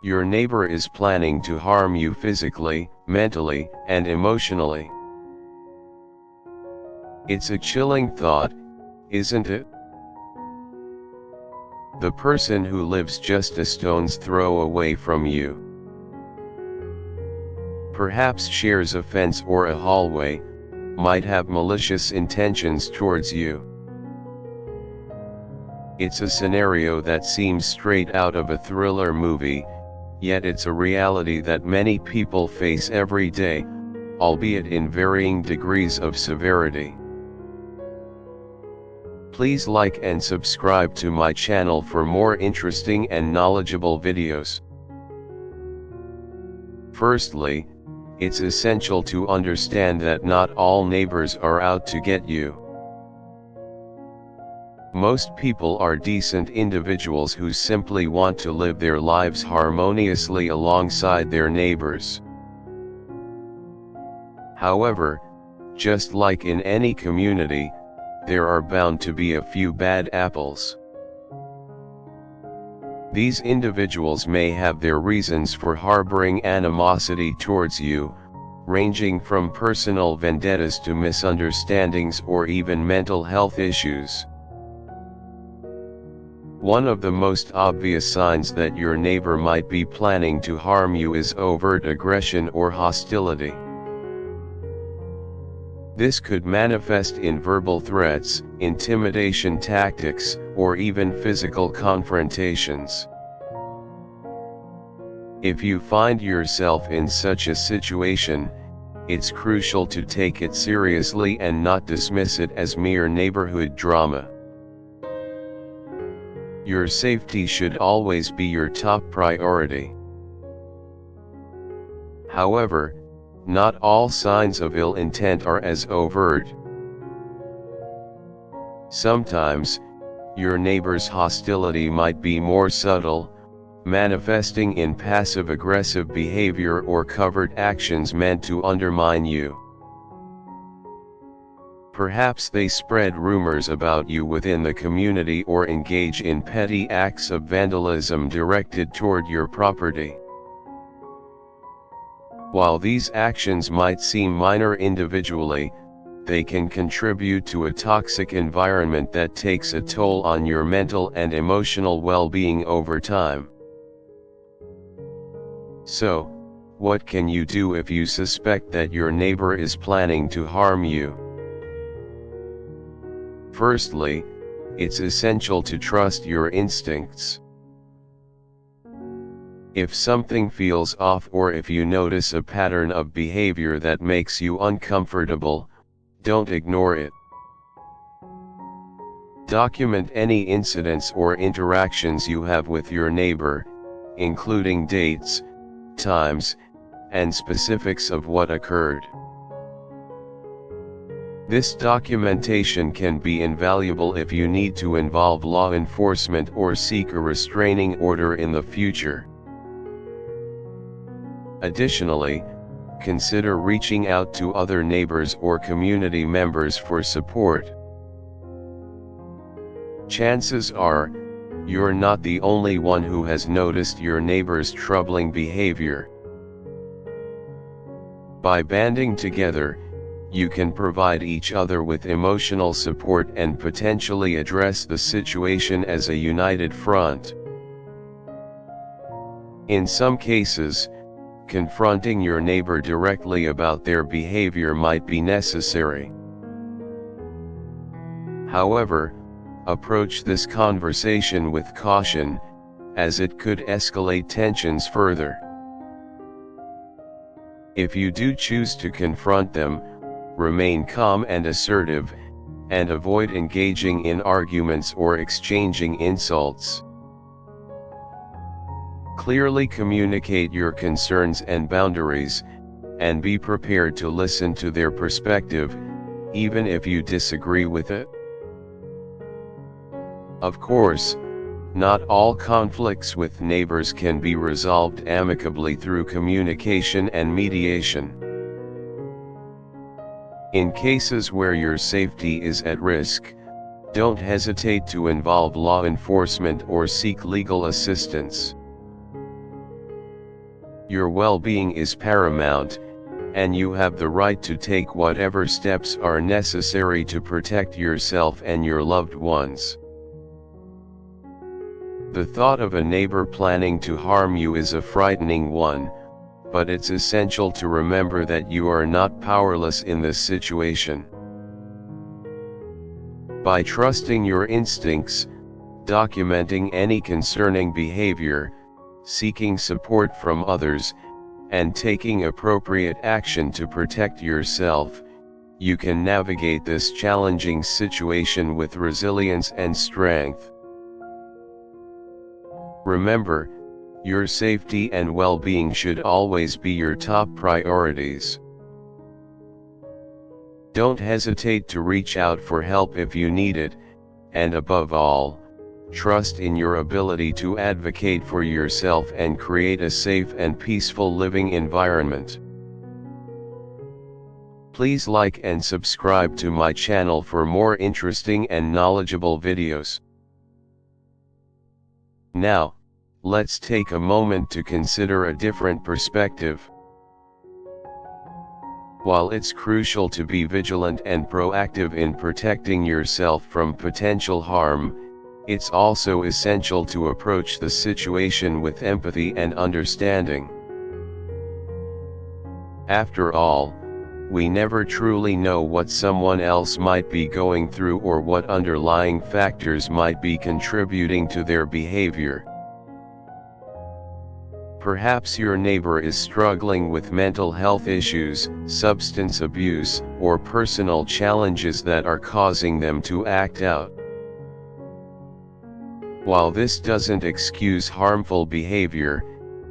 Your neighbor is planning to harm you physically, mentally, and emotionally. It's a chilling thought, isn't it? The person who lives just a stone's throw away from you, perhaps shares a fence or a hallway, might have malicious intentions towards you. It's a scenario that seems straight out of a thriller movie, yet it's a reality that many people face every day, albeit in varying degrees of severity. Please like and subscribe to my channel for more interesting and knowledgeable videos. Firstly, it's essential to understand that not all neighbors are out to get you. Most people are decent individuals who simply want to live their lives harmoniously alongside their neighbors. However, just like in any community, there are bound to be a few bad apples. These individuals may have their reasons for harboring animosity towards you, ranging from personal vendettas to misunderstandings or even mental health issues. One of the most obvious signs that your neighbor might be planning to harm you is overt aggression or hostility. This could manifest in verbal threats, intimidation tactics, or even physical confrontations. If you find yourself in such a situation, it's crucial to take it seriously and not dismiss it as mere neighborhood drama. Your safety should always be your top priority. However, not all signs of ill intent are as overt. Sometimes, your neighbor's hostility might be more subtle, manifesting in passive-aggressive behavior or covert actions meant to undermine you. Perhaps they spread rumors about you within the community or engage in petty acts of vandalism directed toward your property. While these actions might seem minor individually, they can contribute to a toxic environment that takes a toll on your mental and emotional well-being over time. So, what can you do if you suspect that your neighbor is planning to harm you? Firstly, it's essential to trust your instincts. If something feels off or if you notice a pattern of behavior that makes you uncomfortable, don't ignore it. Document any incidents or interactions you have with your neighbor, including dates, times, and specifics of what occurred. This documentation can be invaluable if you need to involve law enforcement or seek a restraining order in the future. Additionally, consider reaching out to other neighbors or community members for support. Chances are, you're not the only one who has noticed your neighbor's troubling behavior. By banding together, you can provide each other with emotional support and potentially address the situation as a united front. In some cases, confronting your neighbor directly about their behavior might be necessary. However, approach this conversation with caution, as it could escalate tensions further. If you do choose to confront them, remain calm and assertive, and avoid engaging in arguments or exchanging insults. Clearly communicate your concerns and boundaries, and be prepared to listen to their perspective, even if you disagree with it. Of course, not all conflicts with neighbors can be resolved amicably through communication and mediation. In cases where your safety is at risk, don't hesitate to involve law enforcement or seek legal assistance. Your well-being is paramount, and you have the right to take whatever steps are necessary to protect yourself and your loved ones. The thought of a neighbor planning to harm you is a frightening one, but it's essential to remember that you are not powerless in this situation. By trusting your instincts, documenting any concerning behavior, seeking support from others, and taking appropriate action to protect yourself, you can navigate this challenging situation with resilience and strength. Remember, your safety and well-being should always be your top priorities. Don't hesitate to reach out for help if you need it, and above all, trust in your ability to advocate for yourself and create a safe and peaceful living environment. Please like and subscribe to my channel for more interesting and knowledgeable videos. Now, let's take a moment to consider a different perspective. While it's crucial to be vigilant and proactive in protecting yourself from potential harm, it's also essential to approach the situation with empathy and understanding. After all, we never truly know what someone else might be going through or what underlying factors might be contributing to their behavior. Perhaps your neighbor is struggling with mental health issues, substance abuse, or personal challenges that are causing them to act out. While this doesn't excuse harmful behavior,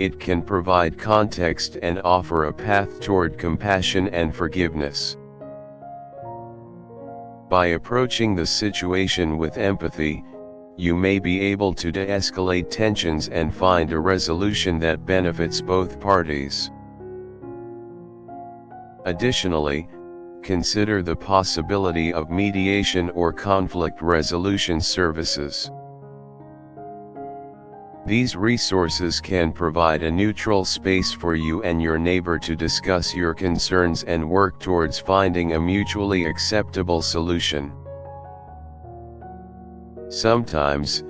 it can provide context and offer a path toward compassion and forgiveness. By approaching the situation with empathy, you may be able to de-escalate tensions and find a resolution that benefits both parties. Additionally, consider the possibility of mediation or conflict resolution services. These resources can provide a neutral space for you and your neighbor to discuss your concerns and work towards finding a mutually acceptable solution. Sometimes,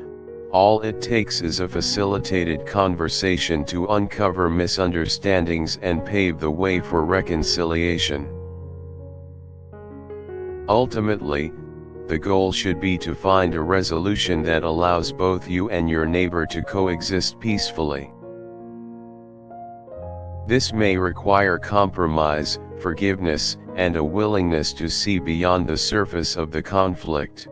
all it takes is a facilitated conversation to uncover misunderstandings and pave the way for reconciliation. Ultimately, the goal should be to find a resolution that allows both you and your neighbor to coexist peacefully. This may require compromise, forgiveness, and a willingness to see beyond the surface of the conflict.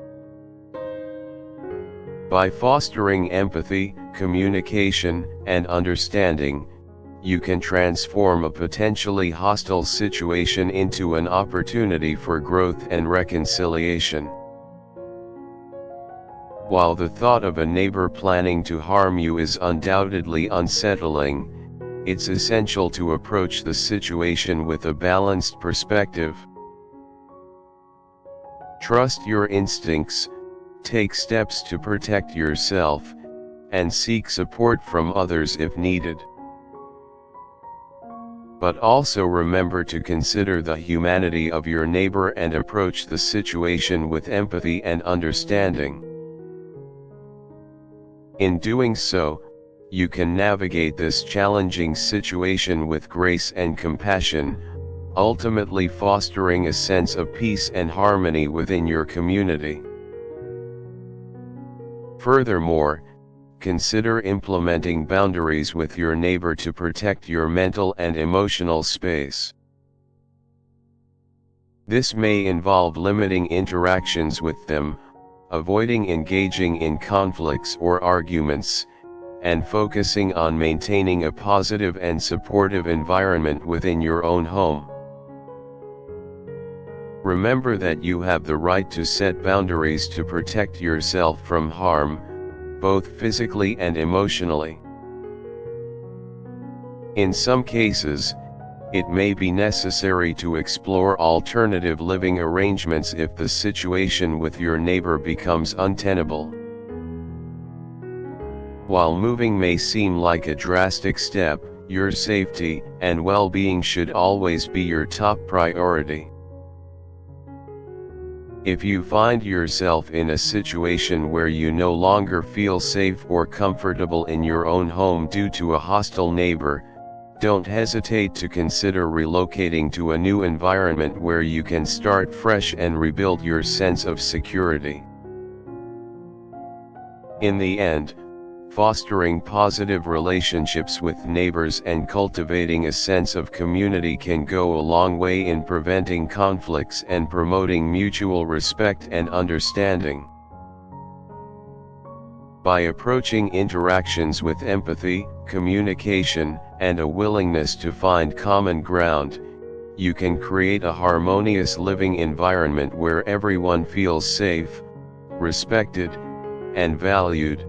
By fostering empathy, communication, and understanding, you can transform a potentially hostile situation into an opportunity for growth and reconciliation. While the thought of a neighbor planning to harm you is undoubtedly unsettling, it's essential to approach the situation with a balanced perspective. Trust your instincts, take steps to protect yourself, and seek support from others if needed. But also remember to consider the humanity of your neighbor and approach the situation with empathy and understanding. In doing so, you can navigate this challenging situation with grace and compassion, ultimately fostering a sense of peace and harmony within your community. Furthermore, consider implementing boundaries with your neighbor to protect your mental and emotional space. This may involve limiting interactions with them, avoiding engaging in conflicts or arguments, and focusing on maintaining a positive and supportive environment within your own home. Remember that you have the right to set boundaries to protect yourself from harm, both physically and emotionally. In some cases, it may be necessary to explore alternative living arrangements if the situation with your neighbor becomes untenable. While moving may seem like a drastic step, Your safety and well-being should always be your top priority. If you find yourself in a situation where you no longer feel safe or comfortable in your own home due to a hostile neighbor, don't hesitate to consider relocating to a new environment where you can start fresh and rebuild your sense of security. In the end, fostering positive relationships with neighbors and cultivating a sense of community can go a long way in preventing conflicts and promoting mutual respect and understanding. By approaching interactions with empathy, communication, and a willingness to find common ground, you can create a harmonious living environment where everyone feels safe, respected, and valued.